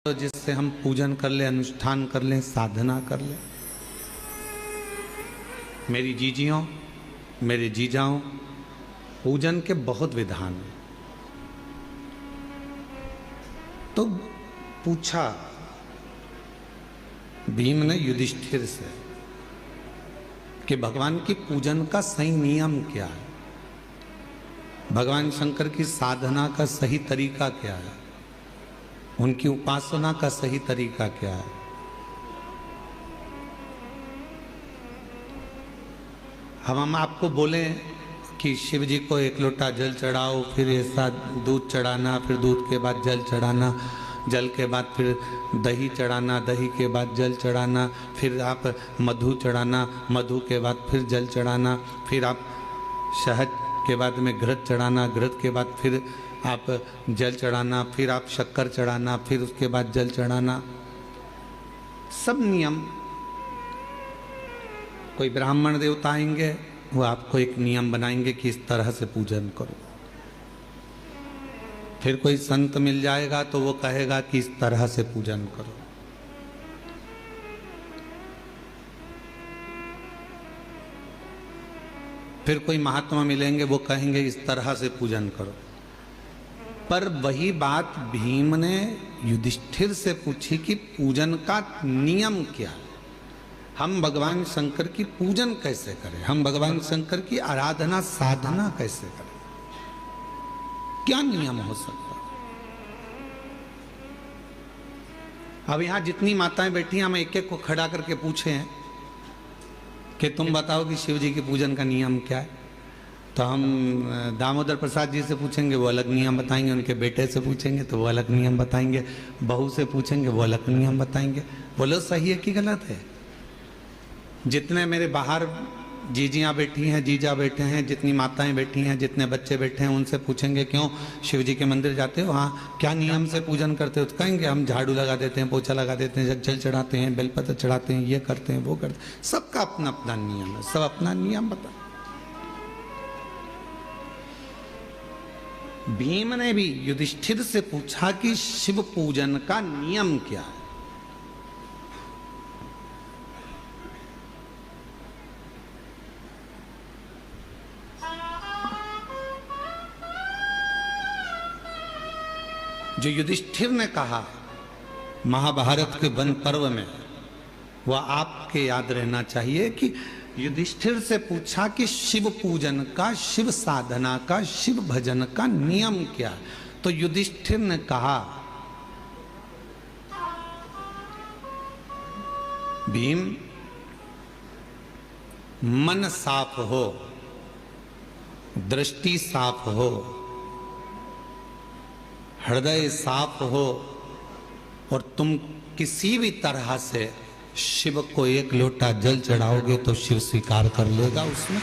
तो जिससे हम पूजन कर ले, अनुष्ठान कर लें, साधना कर लें। मेरी जीजियों, मेरे जीजाओं, पूजन के बहुत विधान हैं। तो पूछा भीम ने युधिष्ठिर से कि भगवान की पूजन का सही नियम क्या है, भगवान शंकर की साधना का सही तरीका क्या है, उनकी उपासना का सही तरीका क्या है। हम आपको बोलें कि शिव जी को एक लोटा जल चढ़ाओ, फिर ऐसा दूध चढ़ाना, फिर दूध के बाद जल चढ़ाना, जल के बाद फिर दही चढ़ाना, दही के बाद जल चढ़ाना, फिर आप मधु चढ़ाना, मधु के बाद फिर जल चढ़ाना, फिर आप शहद के बाद में घृत चढ़ाना, घृत के बाद फिर आप जल चढ़ाना, फिर आप शक्कर चढ़ाना, फिर उसके बाद जल चढ़ाना। सब नियम। कोई ब्राह्मण देवता आएंगे, वो आपको एक नियम बनाएंगे कि इस तरह से पूजन करो। फिर कोई संत मिल जाएगा तो वो कहेगा कि इस तरह से पूजन करो। फिर कोई महात्मा मिलेंगे, वो कहेंगे इस तरह से पूजन करो। पर वही बात भीम ने युधिष्ठिर से पूछी कि पूजन का नियम क्या है, हम भगवान शंकर की पूजन कैसे करें, हम भगवान शंकर की आराधना साधना कैसे करें, क्या नियम हो सकता है। अब यहां जितनी माताएं बैठी हैं, हम एक एक को खड़ा करके पूछे हैं कि तुम बताओ कि शिव जी के पूजन का नियम क्या है, तो हम दामोदर प्रसाद जी से पूछेंगे, वो अलग नियम बताएंगे, उनके बेटे से पूछेंगे तो वो अलग नियम बताएंगे, बहू से पूछेंगे वो अलग नियम बताएंगे। बोलो सही है कि गलत है। जितने मेरे बाहर जीजियाँ बैठी हैं, जीजा बैठे हैं, जितनी माताएं बैठी हैं, जितने बच्चे बैठे हैं, उनसे पूछेंगे क्यों शिव जी के मंदिर जाते हो, हाँ क्या नियम से पूजन करते हो, तो कहेंगे हम झाड़ू लगा देते हैं, पोछा लगा देते हैं, जल चढ़ाते हैं, बेलपत्र चढ़ाते हैं, ये करते हैं, वो करते हैं। सबका अपना अपना नियम है, सब अपना नियम बता। भीम ने भी युधिष्ठिर से पूछा कि शिव पूजन का नियम क्या है। जो युधिष्ठिर ने कहा महाभारत के वन पर्व में, वह आपके याद रहना चाहिए कि युधिष्ठिर से पूछा कि शिव पूजन का, शिव साधना का, शिव भजन का नियम क्या। तो युधिष्ठिर ने कहा भीम, मन साफ हो, दृष्टि साफ हो, हृदय साफ हो, और तुम किसी भी तरह से शिव को एक लोटा जल चढ़ाओगे तो शिव स्वीकार कर लेगा। उसमें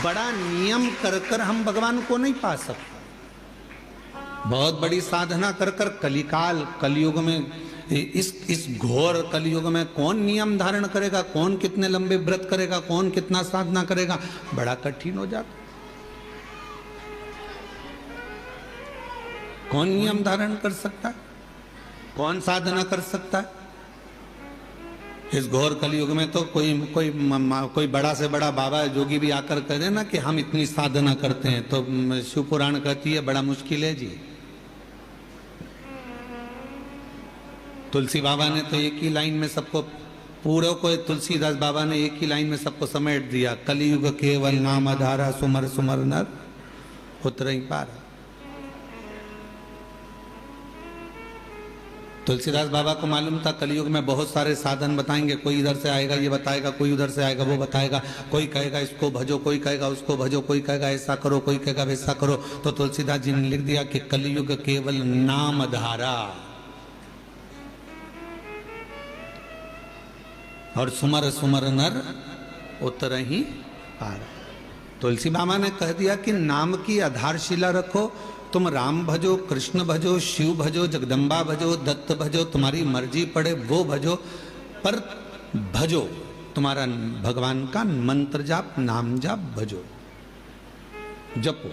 बड़ा नियम कर कर हम भगवान को नहीं पा सकते। बहुत बड़ी साधना कर कर कलिकाल, कलयुग में, इस घोर कलयुग में कौन नियम धारण करेगा, कौन कितने लंबे व्रत करेगा, कौन कितना साधना करेगा, बड़ा कठिन हो जाता। कौन नियम धारण कर सकता है, कौन साधना कर सकता है। इस घोर कलयुग में तो कोई बड़ा से बड़ा बाबा जोगी भी आकर कहे ना कि हम इतनी साधना करते हैं, तो शिव पुराण कहती है बड़ा मुश्किल है जी। तुलसी बाबा ने तो एक ही लाइन में सबको, पूरे को तुलसीदास बाबा ने एक ही लाइन में सबको समेट दिया, कलयुग केवल नाम आधारा, सुमर सुमर नर उतर ही पार। तुलसीदास बाबा को मालूम था कलयुग में बहुत सारे साधन बताएंगे, कोई इधर से आएगा ये बताएगा, कोई उधर से आएगा वो बताएगा, कोई कहेगा इसको भजो, कोई कहेगा उसको भजो, कोई कहेगा ऐसा करो, कोई कहेगा वैसा करो। तो तुलसीदास जी ने लिख दिया कि कलयुग केवल नाम धारा और सुमर सुमर नर उतर ही पार। तुलसी बाबा ने कह दिया कि नाम की आधारशिला रखो, तुम राम भजो, कृष्ण भजो, शिव भजो, जगदम्बा भजो, दत्त भजो, तुम्हारी मर्जी पड़े वो भजो, पर भजो, तुम्हारा भगवान का मंत्र जाप, नाम जाप भजो, जपो।